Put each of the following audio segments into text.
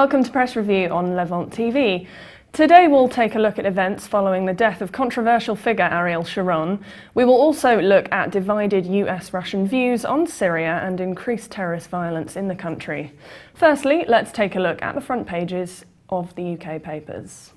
Welcome to Press Review on Levant TV. Today we'll take a look at events following the death of controversial figure Ariel Sharon. We will also look at divided US-Russian views on Syria and increased terrorist violence in the country. Firstly, let's take a look at the front pages of the UK papers.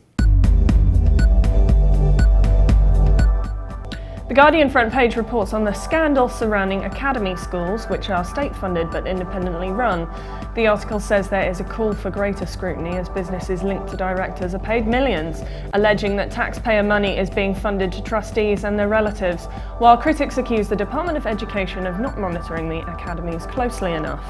The Guardian front page reports on the scandal surrounding academy schools, which are state-funded but independently run. The article says there is a call for greater scrutiny as businesses linked to directors are paid millions, alleging that taxpayer money is being funded to trustees and their relatives, while critics accuse the Department of Education of not monitoring the academies closely enough.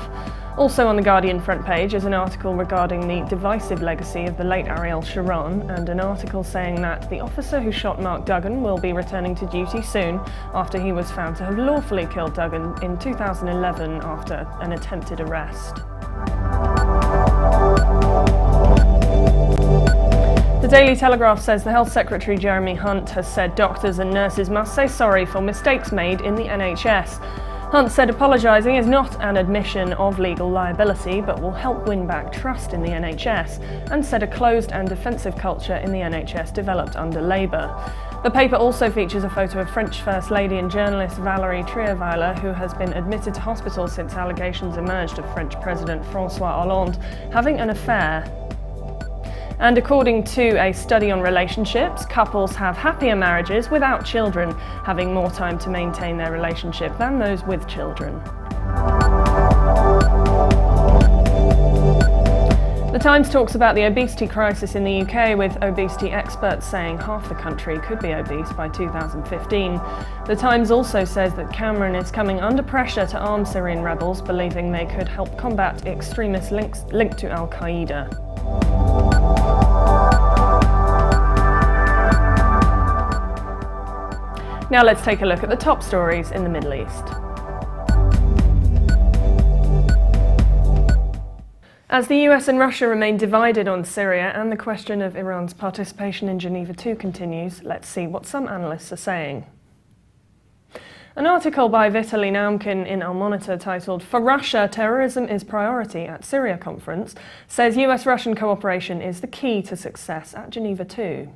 Also on the Guardian front page is an article regarding the divisive legacy of the late Ariel Sharon, and an article saying that the officer who shot Mark Duggan will be returning to duty soon after he was found to have lawfully killed Duggan in 2011 after an attempted arrest. The Daily Telegraph says the Health Secretary Jeremy Hunt has said doctors and nurses must say sorry for mistakes made in the NHS. Hunt said apologising is not an admission of legal liability but will help win back trust in the NHS, and said a closed and defensive culture in the NHS developed under Labour. The paper also features a photo of French First Lady and journalist Valérie Trierweiler, who has been admitted to hospital since allegations emerged of French President François Hollande having an affair. And according to a study on relationships, couples have happier marriages without children, having more time to maintain their relationship than those with children. The Times talks about the obesity crisis in the UK, with obesity experts saying half the country could be obese by 2015. The Times also says that Cameron is coming under pressure to arm Syrian rebels, believing they could help combat extremist links linked to Al-Qaeda. Now let's take a look at the top stories in the Middle East. As the US and Russia remain divided on Syria and the question of Iran's participation in Geneva II continues, let's see what some analysts are saying. An article by Vitaly Naumkin in Al Monitor titled "For Russia, Terrorism is Priority at Syria Conference" says US-Russian cooperation is the key to success at Geneva II.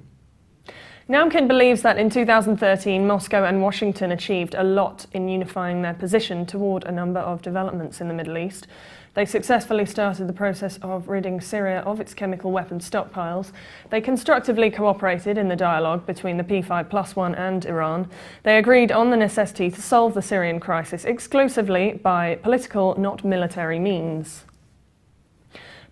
Naumkin believes that in 2013, Moscow and Washington achieved a lot in unifying their position toward a number of developments in the Middle East. They successfully started the process of ridding Syria of its chemical weapons stockpiles. They constructively cooperated in the dialogue between the P5+1 and Iran. They agreed on the necessity to solve the Syrian crisis exclusively by political, not military means.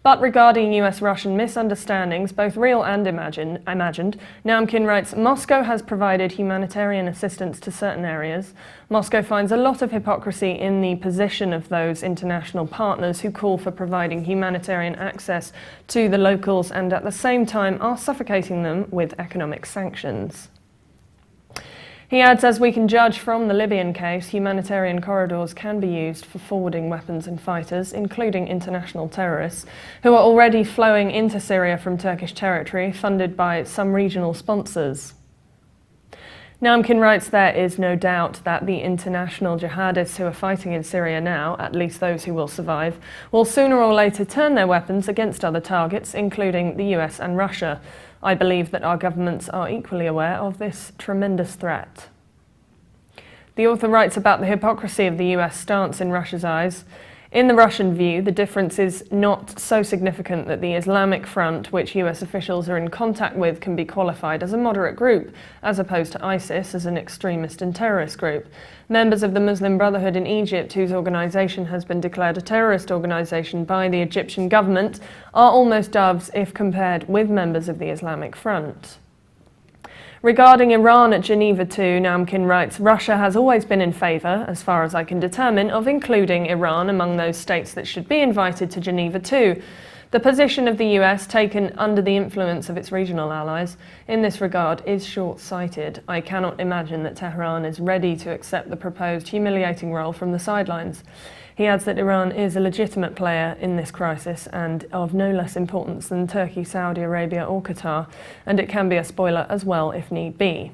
But regarding US-Russian misunderstandings, both real and imagined, Naumkin writes, Moscow has provided humanitarian assistance to certain areas. Moscow finds a lot of hypocrisy in the position of those international partners who call for providing humanitarian access to the locals and at the same time are suffocating them with economic sanctions. He adds, as we can judge from the Libyan case, humanitarian corridors can be used for forwarding weapons and fighters, including international terrorists, who are already flowing into Syria from Turkish territory, funded by some regional sponsors. Naumkin writes, there is no doubt that the international jihadists who are fighting in Syria now, at least those who will survive, will sooner or later turn their weapons against other targets, including the US and Russia. I believe that our governments are equally aware of this tremendous threat. The author writes about the hypocrisy of the US stance in Russia's eyes. In the Russian view, the difference is not so significant that the Islamic Front, which US officials are in contact with, can be qualified as a moderate group, as opposed to ISIS as an extremist and terrorist group. Members of the Muslim Brotherhood in Egypt, whose organisation has been declared a terrorist organisation by the Egyptian government, are almost doves if compared with members of the Islamic Front. Regarding Iran at Geneva II, Naumkin writes, Russia has always been in favour, as far as I can determine, of including Iran among those states that should be invited to Geneva II. The position of the US, taken under the influence of its regional allies, in this regard is short-sighted. I cannot imagine that Tehran is ready to accept the proposed humiliating role from the sidelines. He adds that Iran is a legitimate player in this crisis and of no less importance than Turkey, Saudi Arabia or Qatar, and it can be a spoiler as well if need be.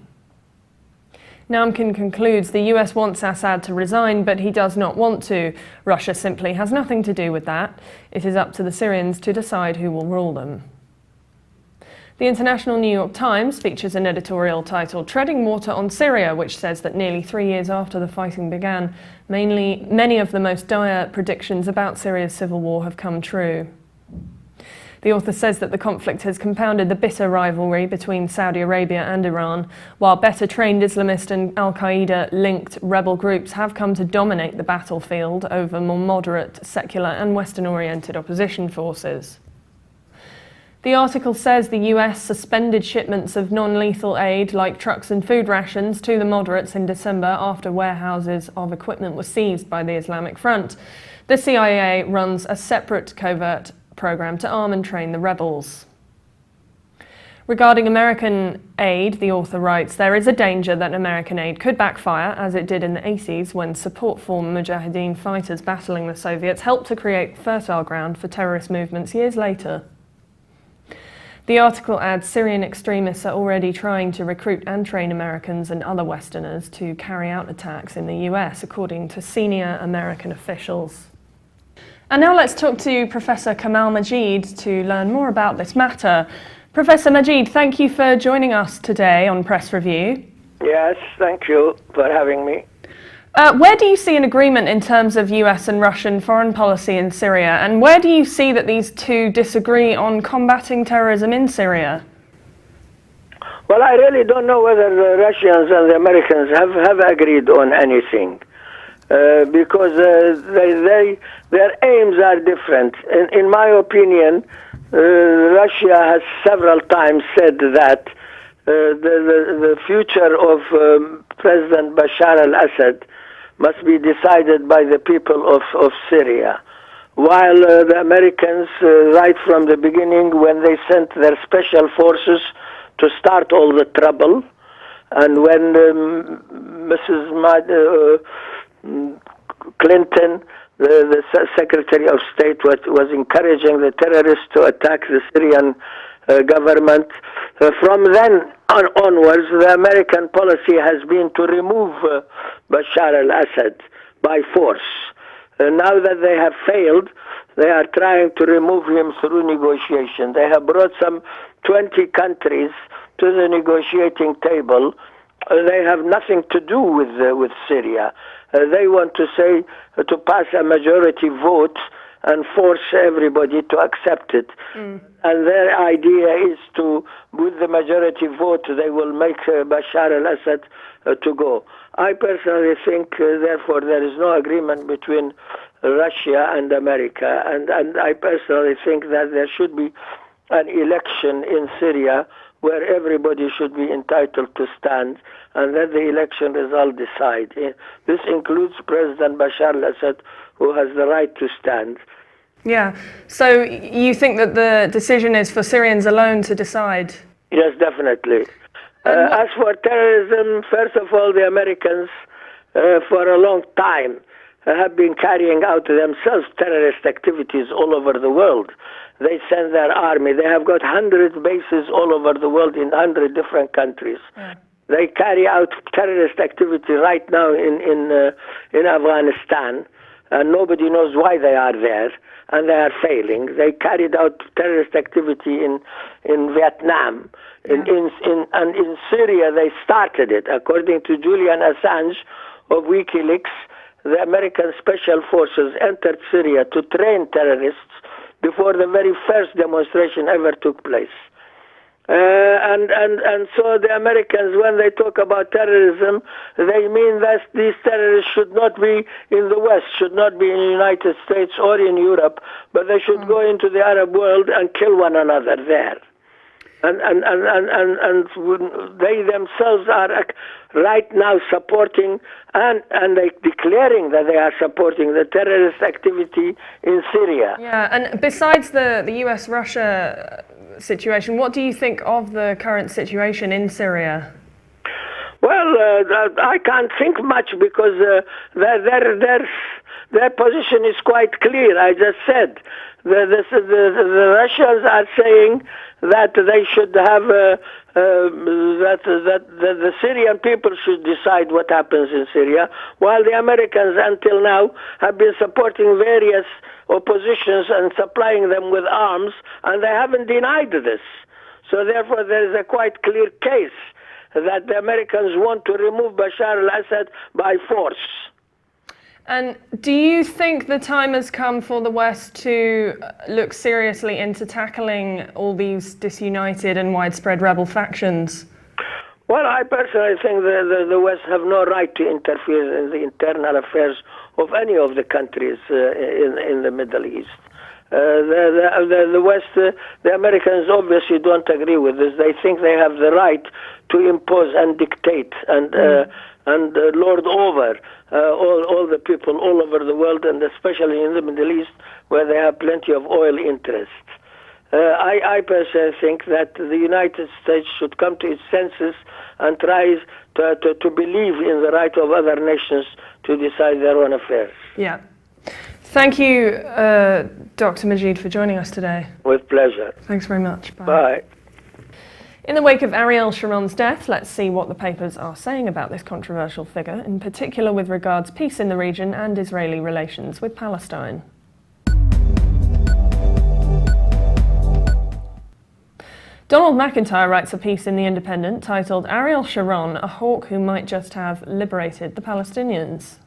Namkin concludes the US wants Assad to resign, but he does not want to. Russia simply has nothing to do with that. It is up to the Syrians to decide who will rule them. The International New York Times features an editorial titled "Treading Water on Syria," which says that nearly 3 years after the fighting began, many of the most dire predictions about Syria's civil war have come true. The author says that the conflict has compounded the bitter rivalry between Saudi Arabia and Iran, while better trained Islamist and al-Qaeda-linked rebel groups have come to dominate the battlefield over more moderate, secular and Western-oriented opposition forces. The article says the US suspended shipments of non-lethal aid like trucks and food rations to the moderates in December after warehouses of equipment were seized by the Islamic Front. The CIA runs a separate covert program to arm and train the rebels. Regarding American aid, the author writes, there is a danger that American aid could backfire, as it did in the 80s when support for Mujahideen fighters battling the Soviets helped to create fertile ground for terrorist movements years later. The article adds Syrian extremists are already trying to recruit and train Americans and other Westerners to carry out attacks in the US, according to senior American officials. And now let's talk to Professor Kamal Majid to learn more about this matter. Professor Majid, thank you for joining us today on Press Review. Yes, thank you for having me. Where do you see an agreement in terms of US and Russian foreign policy in Syria? And where do you see that these two disagree on combating terrorism in Syria? Well, I really don't know whether the Russians and the Americans have agreed on anything. Because their aims are different. In my opinion, Russia has several times said that the future of President Bashar al-Assad must be decided by the people of Syria. While the Americans, right from the beginning, when they sent their special forces to start all the trouble, and when Mrs. Clinton, the Secretary of State, was encouraging the terrorists to attack the Syrian government. From then onwards, the American policy has been to remove Bashar al-Assad by force. Now that they have failed, they are trying to remove him through negotiation. They have brought some 20 countries to the negotiating table. They have nothing to do with Syria. They want to say to pass a majority vote and force everybody to accept it. And their idea is to, with the majority vote, they will make Bashar al-Assad to go. I personally think, therefore, there is no agreement between Russia and America, and I personally think that there should be an election in Syria where everybody should be entitled to stand, and let the election result decide. This includes President Bashar al-Assad, who has the right to stand. Yeah, so you think that the decision is for Syrians alone to decide? Yes, definitely. As for terrorism, first of all, the Americans, for a long time, have been carrying out themselves terrorist activities all over the world. They send their army. They have got 100 bases all over the world in 100 different countries. Yeah. They carry out terrorist activity right now in Afghanistan, and nobody knows why they are there, and they are failing. They carried out terrorist activity in Vietnam, and in Syria they started it. According to Julian Assange of WikiLeaks, the American Special Forces entered Syria to train terrorists before the very first demonstration ever took place. And so the Americans, when they talk about terrorism, they mean that these terrorists should not be in the West, should not be in the United States or in Europe, but they should go into the Arab world and kill one another there. And they themselves are right now supporting and they declaring that they are supporting the terrorist activity in Syria. Yeah, and besides the US-Russia situation, what do you think of the current situation in Syria? Well, I can't think much because their position is quite clear. I just said The Russians are saying that they should have that the Syrian people should decide what happens in Syria, while the Americans until now have been supporting various oppositions and supplying them with arms, and they haven't denied this. So therefore there is a quite clear case that the Americans want to remove Bashar al-Assad by force. And do you think the time has come for the West to look seriously into tackling all these disunited and widespread rebel factions? Well, I personally think the West have no right to interfere in the internal affairs of any of the countries in the Middle East. The West, the Americans obviously don't agree with this. They think they have the right to impose and dictate and lord over all the people all over the world, and especially in the Middle East, where they have plenty of oil interests. I personally think that the United States should come to its senses and try to believe in the right of other nations to decide their own affairs. Yeah. Thank you, Dr. Majid, for joining us today. With pleasure. Thanks very much. Bye. Bye. In the wake of Ariel Sharon's death, let's see what the papers are saying about this controversial figure, in particular with regards to peace in the region and Israeli relations with Palestine. Donald McIntyre writes a piece in The Independent titled "Ariel Sharon, a hawk who might just have liberated the Palestinians."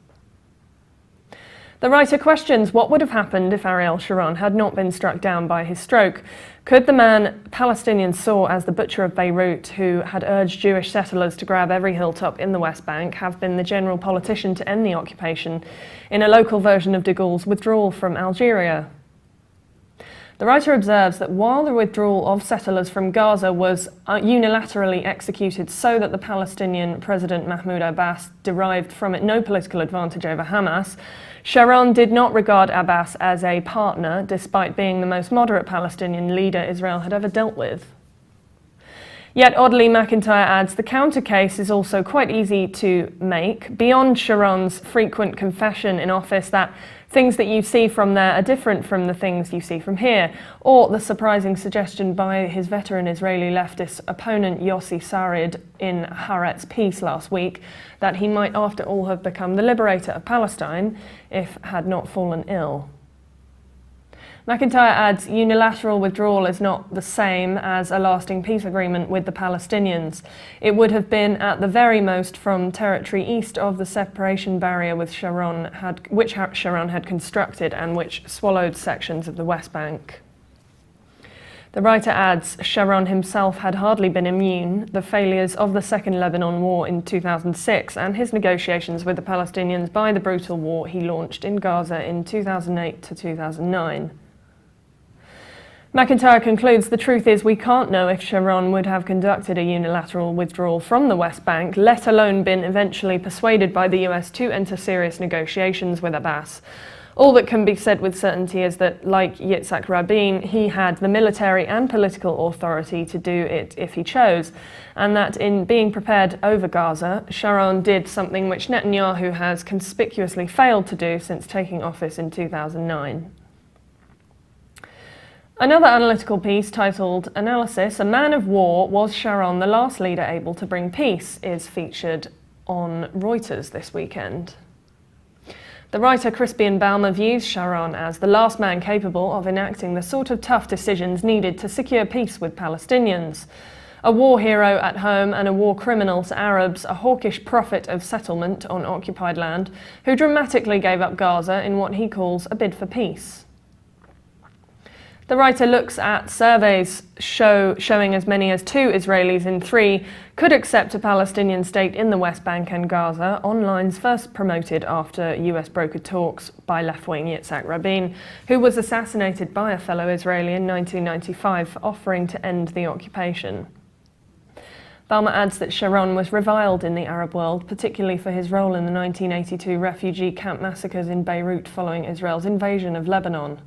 The writer questions what would have happened if Ariel Sharon had not been struck down by his stroke. Could the man Palestinians saw as the butcher of Beirut, who had urged Jewish settlers to grab every hilltop in the West Bank, have been the general politician to end the occupation in a local version of de Gaulle's withdrawal from Algeria? The writer observes that while the withdrawal of settlers from Gaza was unilaterally executed so that the Palestinian President Mahmoud Abbas derived from it no political advantage over Hamas, Sharon did not regard Abbas as a partner, despite being the most moderate Palestinian leader Israel had ever dealt with. Yet oddly, McIntyre adds, the counter case is also quite easy to make. Beyond Sharon's frequent confession in office that things that you see from there are different from the things you see from here, or the surprising suggestion by his veteran Israeli leftist opponent Yossi Sarid in Haaretz Peace last week that he might after all have become the liberator of Palestine if had not fallen ill. McIntyre adds, unilateral withdrawal is not the same as a lasting peace agreement with the Palestinians. It would have been at the very most from territory east of the separation barrier which Sharon had constructed and which swallowed sections of the West Bank. The writer adds, Sharon himself had hardly been immune. The failures of the Second Lebanon War in 2006 and his negotiations with the Palestinians by the brutal war he launched in Gaza in 2008 to 2009. McIntyre concludes, the truth is we can't know if Sharon would have conducted a unilateral withdrawal from the West Bank, let alone been eventually persuaded by the US to enter serious negotiations with Abbas. All that can be said with certainty is that, like Yitzhak Rabin, he had the military and political authority to do it if he chose, and that in being prepared over Gaza, Sharon did something which Netanyahu has conspicuously failed to do since taking office in 2009. Another analytical piece titled Analysis, A Man of War, Was Sharon the Last Leader Able to Bring Peace, is featured on Reuters this weekend. The writer Crispian Balmer views Sharon as the last man capable of enacting the sort of tough decisions needed to secure peace with Palestinians. A war hero at home and a war criminal to Arabs, a hawkish prophet of settlement on occupied land, who dramatically gave up Gaza in what he calls a bid for peace. The writer looks at surveys showing as many as 2 Israelis in 3 could accept a Palestinian state in the West Bank and Gaza, on lines first promoted after US brokered talks by left-wing Yitzhak Rabin, who was assassinated by a fellow Israeli in 1995 for offering to end the occupation. Balmer adds that Sharon was reviled in the Arab world, particularly for his role in the 1982 refugee camp massacres in Beirut following Israel's invasion of Lebanon.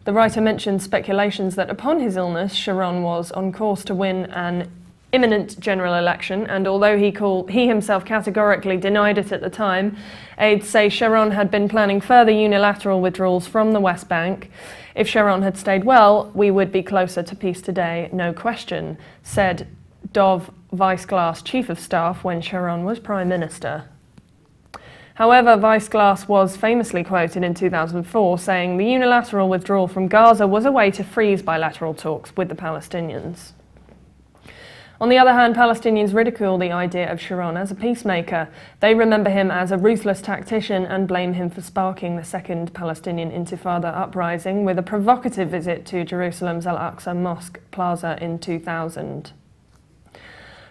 The writer mentioned speculations that upon his illness, Sharon was on course to win an imminent general election, and although he himself categorically denied it at the time, aides say Sharon had been planning further unilateral withdrawals from the West Bank. If Sharon had stayed well, we would be closer to peace today, no question, said Dov Weissglass, Chief of Staff, when Sharon was Prime Minister. However, Weissglass was famously quoted in 2004 saying the unilateral withdrawal from Gaza was a way to freeze bilateral talks with the Palestinians. On the other hand, Palestinians ridicule the idea of Sharon as a peacemaker. They remember him as a ruthless tactician and blame him for sparking the second Palestinian Intifada uprising with a provocative visit to Jerusalem's Al-Aqsa Mosque Plaza in 2000.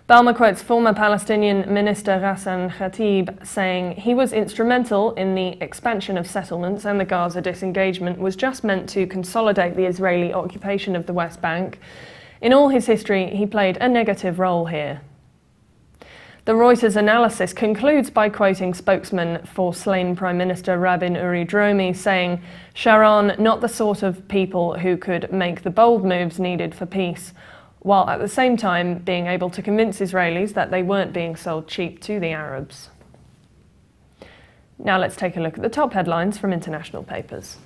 Balma quotes former Palestinian Minister Ghassan Khatib saying he was instrumental in the expansion of settlements and the Gaza disengagement was just meant to consolidate the Israeli occupation of the West Bank. In all his history, he played a negative role here. The Reuters analysis concludes by quoting spokesman for slain Prime Minister Rabin Uri Dromi saying, "Sharon, not the sort of people who could make the bold moves needed for peace, while at the same time being able to convince Israelis that they weren't being sold cheap to the Arabs." Now let's take a look at the top headlines from international papers.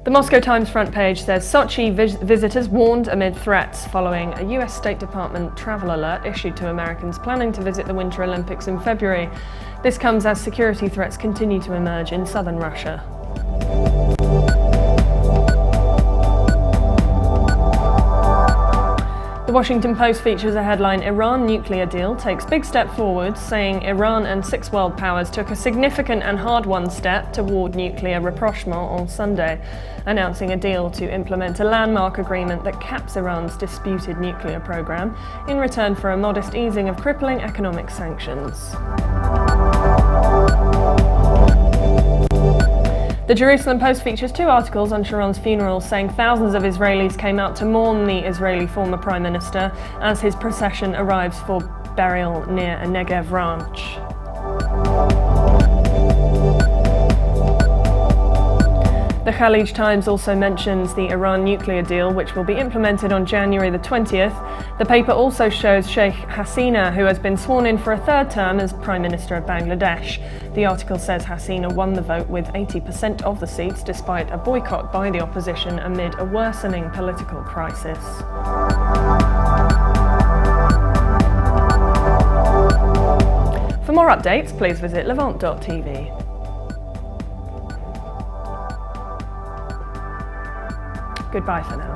The Moscow Times front page says Sochi visitors warned amid threats following a US State Department travel alert issued to Americans planning to visit the Winter Olympics in February. This comes as security threats continue to emerge in southern Russia. The Washington Post features a headline, "Iran nuclear deal takes big step forward," saying Iran and 6 world powers took a significant and hard-won step toward nuclear rapprochement on Sunday, announcing a deal to implement a landmark agreement that caps Iran's disputed nuclear program in return for a modest easing of crippling economic sanctions. The Jerusalem Post features 2 articles on Sharon's funeral, saying thousands of Israelis came out to mourn the Israeli former Prime Minister as his procession arrives for burial near a Negev ranch. The Khalij Times also mentions the Iran nuclear deal, which will be implemented on January the 20th. The paper also shows Sheikh Hasina, who has been sworn in for a 3rd term as Prime Minister of Bangladesh. The article says Hasina won the vote with 80% of the seats, despite a boycott by the opposition amid a worsening political crisis. For more updates, please visit levant.tv. Goodbye for now.